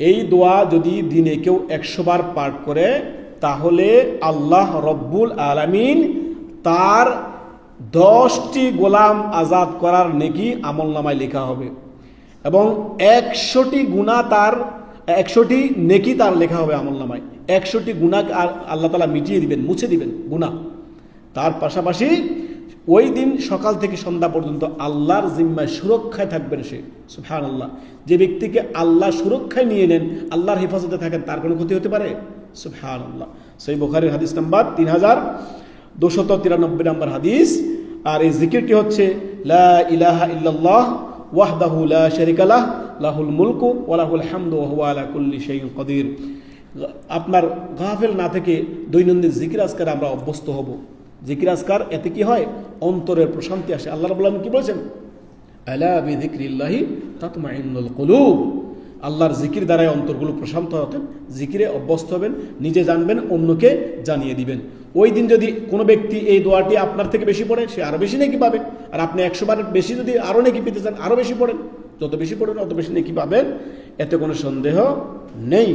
এই দোয়া যদি দিনে কেউ 100 বার পাঠ করে তাহলে আল্লাহ রব্বুল আলামিন তার 10টি গোলাম আজাদ করার নেকি আমলনামায় লেখা হবে এবং 100টি গুনাহ তার 100টি নেকি তার লেখা হবে আমলনামায়। 100টি গুনাহ আল্লাহ তাআলা মিটিয়ে দিবেন, মুছে দিবেন গুনাহ। তার পাশাপাশি ওই দিন সকাল থেকে সন্ধ্যা পর্যন্ত আল্লাহর জিম্মায় সুরক্ষায় থাকবেন সে। সুবহানাল্লাহ। যে ব্যক্তিকে আল্লাহ সুরক্ষায় নিয়ে নেন, আল্লাহর হেফাজতে থাকেন, তার কোনো ক্ষতি হতে পারে? সুবহানাল্লাহ। সহিহ বুখারীর হাদিস নাম্বার 3293 নম্বর হাদিস। আর এই জিকিরটি হচ্ছে লা ইলাহা ইল্লাল্লাহ ওয়াহদাহু লা শারীকা লাহ লাহুল মুলকু ওয়া লাহুল হামদু ওয়া হুয়া আলা কুল্লি শাইইন কাদির। আপনার গাফেল না থেকে দৈনন্দিন জিকির আজকার আমরা অভ্যস্ত হব। জিকির আজকার এতে কি হয়? অন্তরের প্রশান্তি আসে। আল্লাহ রাব্বুল আলামিন কি বলেছেন? আলা বিযিকরিল্লাহি তাতমাইন্নুল কুলুব। আল্লাহর জিকির দ্বারাই অন্তরগুলো প্রশান্ত হতেন। জিকিরে অভ্যস্ত হবেন, নিজে জানবেন, অন্যকে জানিয়ে দিবেন। ওই দিন যদি কোনো ব্যক্তি এই দোয়াটি আপনার থেকে বেশি পড়ে, সে আরো বেশি নেকি পাবে। আর আপনি 100 বারের বেশি যদি আরো নেকি পেতে চান, আরো বেশি পড়েন। যত বেশি পড়েন অত বেশি নেকি পাবেন, এতে কোনো সন্দেহ নেই।